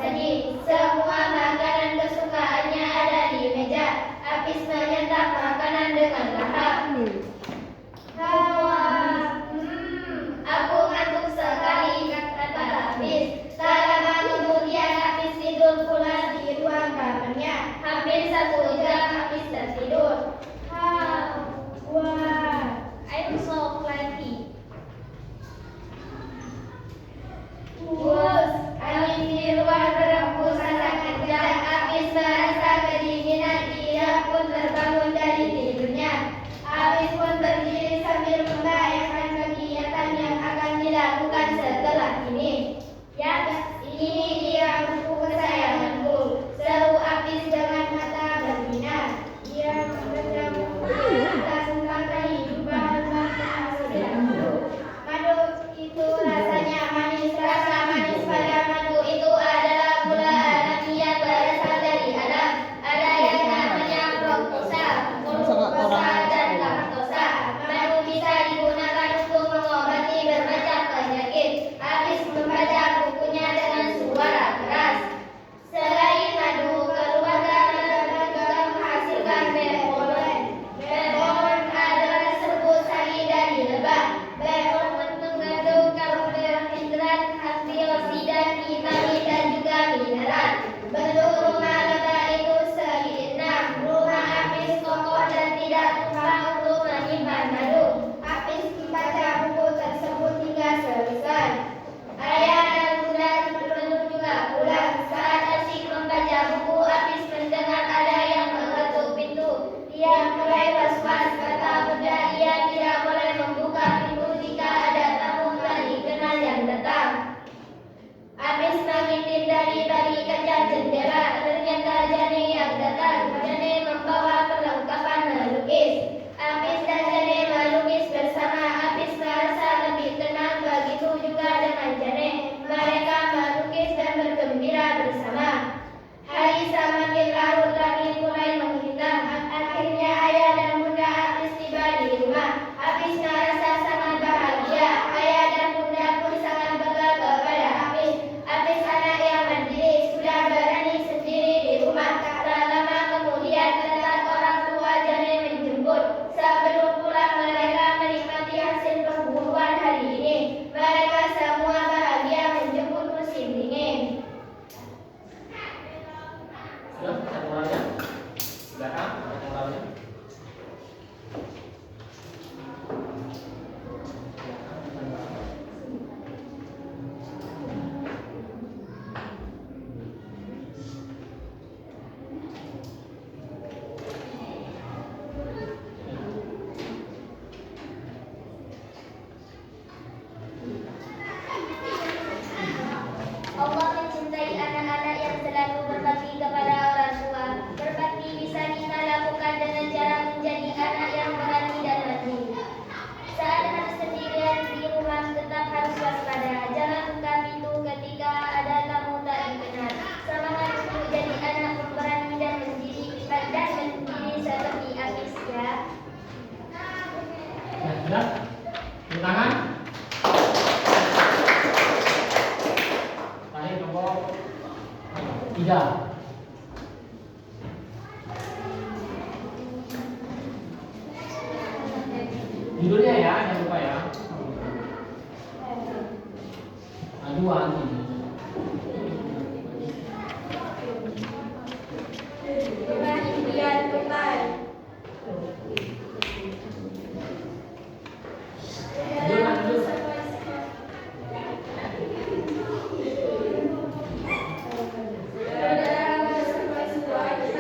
bersaji. Semua makanan kesukaannya ada di meja. Apis menyantap makanan dengan lahap. Aku ngantuk sekali, kata Apis. Tak lama kemudian Apis tidur pulas di ruang kamarnya. Hampir 1 jam Apis tertidur. I'm so sleepy. Angin di luar berembus sangat kencang. Apis merasa kedinginan. Ia pun terbangun dari tidurnya. Apis pun berdiri sambil membayangkan kegiatan yang akan dilakukan setelah ini. Ya, ini dia buku kesayanganku, seru Apis dengan mata berbinar. Ia membaca buku tentang kehidupan bangsa Asia. Madu itu rasanya manis. Rasa manis pada madu itu adalah gula alami yang berasal dari alam. Ada yang namanya fruktosa, glukosa, dan laktosa. Madu bisa digunakan untuk mengobati bermacam penyakit. Apis membaca bukunya dengan suara keras. Selain madu, keluarga juga menghasilkan berpolen. Berpolen adalah serbuk sari dari lebah. Berpolen mengandung karbohidrat, antioksidan, vitamin, dan juga mineral. Bentuk rumah lebah itu segi 6. Rumah Apis kokoh dan tidak tumpah untuk menyimpan madu. Apis membaca buku tersebut hingga selesai. Ayah dan bunda belum juga pulang. Saat asyik membaca buku, Apis mendengar ada yang mengetuk pintu. Dia mulai was-was. Kata bunda, ia tidak boleh membuka pintu jika ada tamu tak dikenal yang datang. Apis mengintip dari balik kaca jendela. Ternyata Jane yang datang. Jane membawa perlengkapan melukis. Apis dan Jane melukis bersama. Apis merasa lebih tenang, begitu juga dengan Jane. Mereka melukis dan bergembira bersama. Hari semakin larut, langit mulai menghitam. Akhirnya ayah dan bunda Apis tiba di rumah. Apis merasa sangat bahagia. Ayah dan bunda pun sangat bangga kepada Apis. Apis anak yang mandiri, sudah berani sendiri di rumah. Tak lama kemudian datang orang tua Jane menjemput. Sebelum pulang mereka menikmati hasil perburuan hari ini. Mereka semua bahagia menjemput musim dingin. Sudah, satu orangnya. Belakang, satu orangnya. Allah mencintai anak-anak yang selalu berbakti kepada orang tua. Berbakti bisa kita lakukan dengan cara menjadi anak yang berani dan mandiri. Saat harus sendirian di rumah, tetap harus waspada. Jangan buka pintu ketika ada tamu tak dikenal. Semangat untuk jadi anak pemberani dan mandiri seperti Apis ya. Ya, sudah. Tepuk tangan. Baik, nomor 3. Judulnya ya, jangan lupa ya. Aduan ini. Rumah impian Tuhan.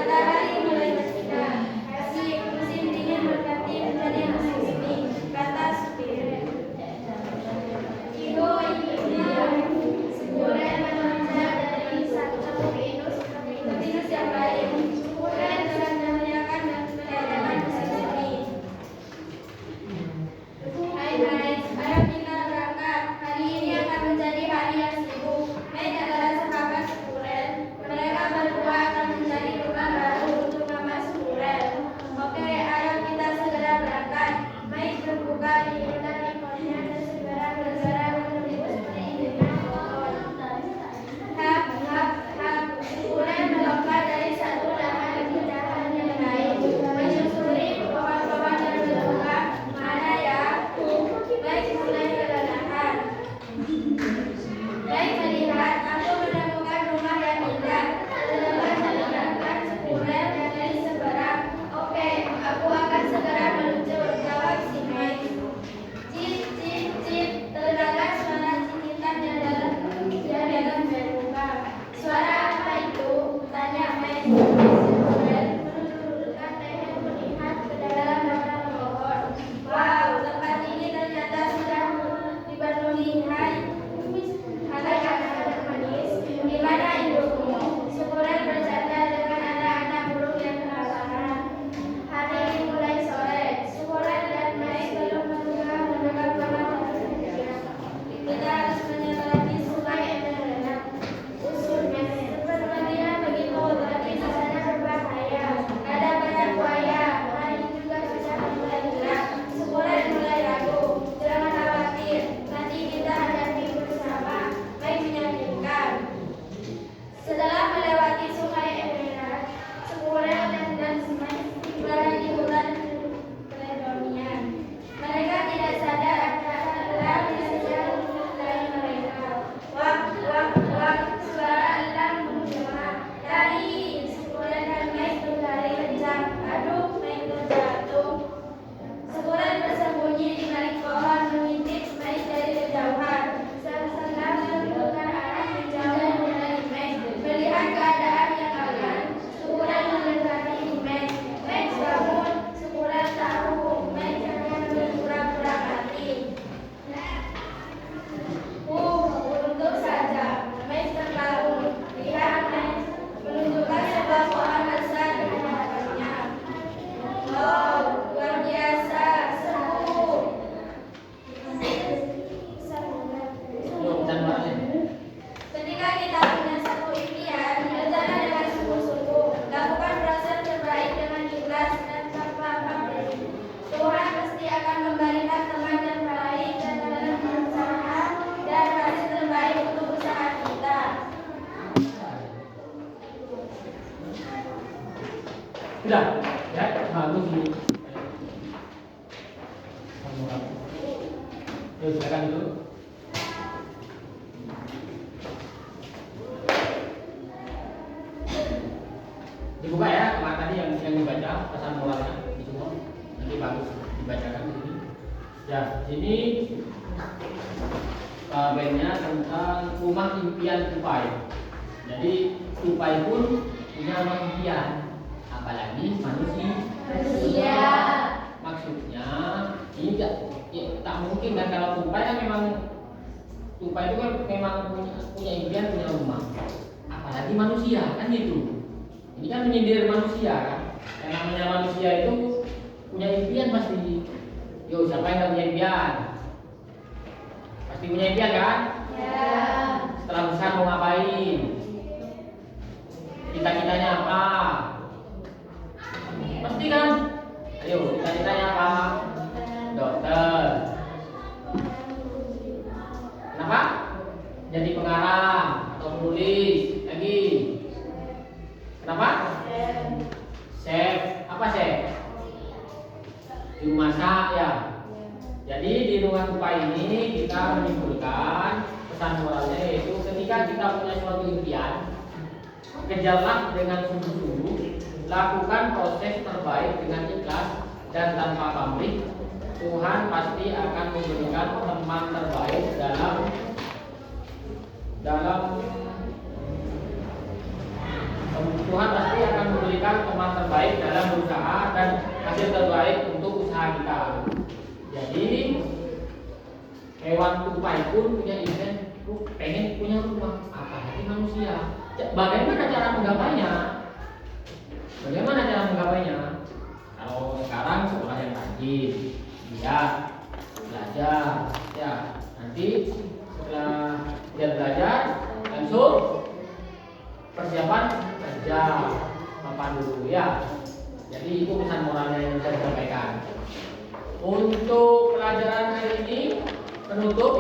Matahari mulai bersinar. Kasih musim dingin berganti menjadi musim semi. Kata supir. Ibu, sebuah Sudah, ya, bagus ini. Yuk, silakan dulu. Dibuka ya, kemarin tadi yang dibaca pesan moralnya di semua. Nanti bagus dibacakan di sini. Ya, ini tabelnya tentang rumah impian tupai. Jadi tupai pun punya rumah impian, apalagi manusia. Maksudnya ini tak mungkin kan kalau tupai kan memang tupai itu kan memang punya impian, punya rumah, apalagi manusia kan gitu. Ini kan menyindir manusia kan. Yang namanya manusia itu punya impian pasti. Yo, siapa yang gak punya impian? Pasti punya impian kan? Ya. Setelah besar mau ngapain? Cita-citanya apa? Pasti kan? Ayo, cita-citanya apa? Dokter. Kenapa? Jadi pengarang atau penulis lagi. Kenapa? Chef. Apa chef? Juru masak ya. Jadi di rumah tupai ini kita menyimpulkan pesan moralnya yaitu ketika kita punya suatu impian, kejarlah dengan sungguh-sungguh, lakukan proses terbaik dengan ikhlas dan tanpa pamrih. Tuhan pasti akan memberikan teman terbaik dalam Tuhan pasti akan memberikan teman terbaik dalam berusaha dan hasil terbaik untuk usaha kita. Jadi hewan tupai pun punya impian, pengen punya rumah, apalagi manusia. Bagaimana cara menggapainya? Kalau sekarang sekolah yang rajin, ya belajar, ya nanti setelah dia belajar langsung persiapan kerja, mapan dulu ya. Jadi itu pesan moralnya yang bisa disampaikan. Untuk pelajaran hari ini penutup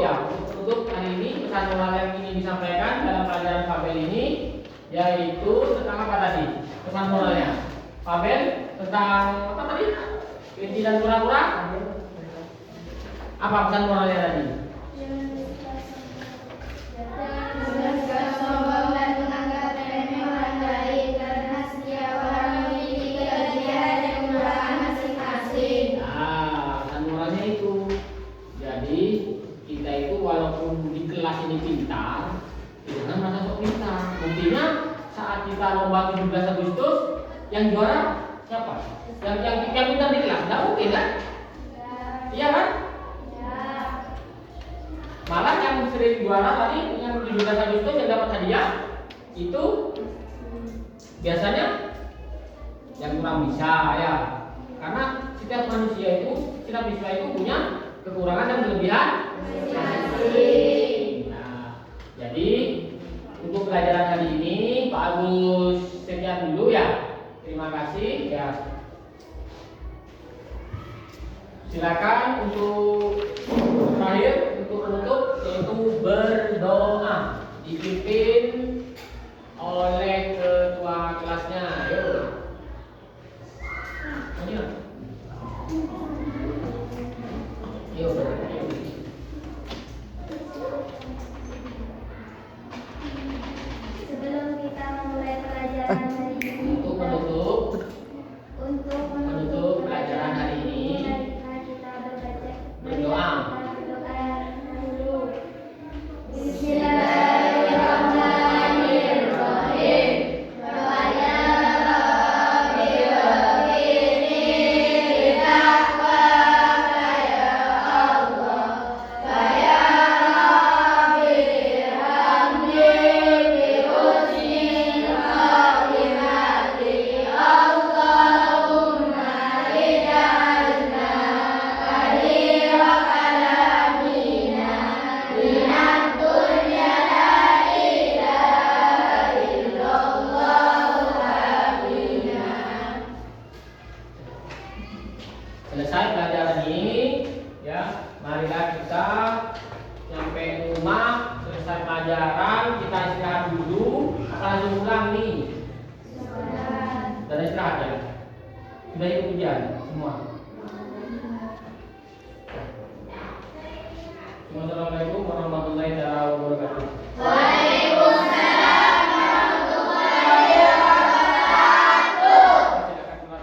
hari ini pesan moral yang ingin disampaikan dalam pelajaran Fabel ini yaitu tentang apa tadi? Pesan moralnya Fabel tentang apa tadi? Kelinci dan kura-kura. Apa pesan moralnya tadi? Walaupun di kelas ini pintar, jangan merasa sok pintar. Buktinya saat kita lomba 17 Agustus, yang juara siapa? Yang pintar di kelas, nggak mungkin kan? Iya kan? Malah yang sering juara tadi, yang 17 Agustus yang dapat hadiah itu biasanya yang kurang bisa ya. Karena setiap manusia itu, setiap siswa itu punya kekurangan dan kelebihan. Nah, jadi untuk pelajaran hari ini Pak Agus sekian dulu ya. Terima kasih ya. Silakan untuk terakhir untuk penutup yaitu berdoa dipimpin oleh ketua kelasnya. Ayo. Ayo. Sebelum kita memulai pelajaran hari ini, untuk menutup pelajaran hari ini, kita berdoa dulu. Bismillahirrahmanirrahim. Selesai pelajaran ini, ya, marilah kita sampai rumah, selesai pelajaran, kita istirahat dulu, apa langsung pulang nih? Dan istirahat ya. Sudah ikut ujian semua. Assalamualaikum warahmatullahi wabarakatuh.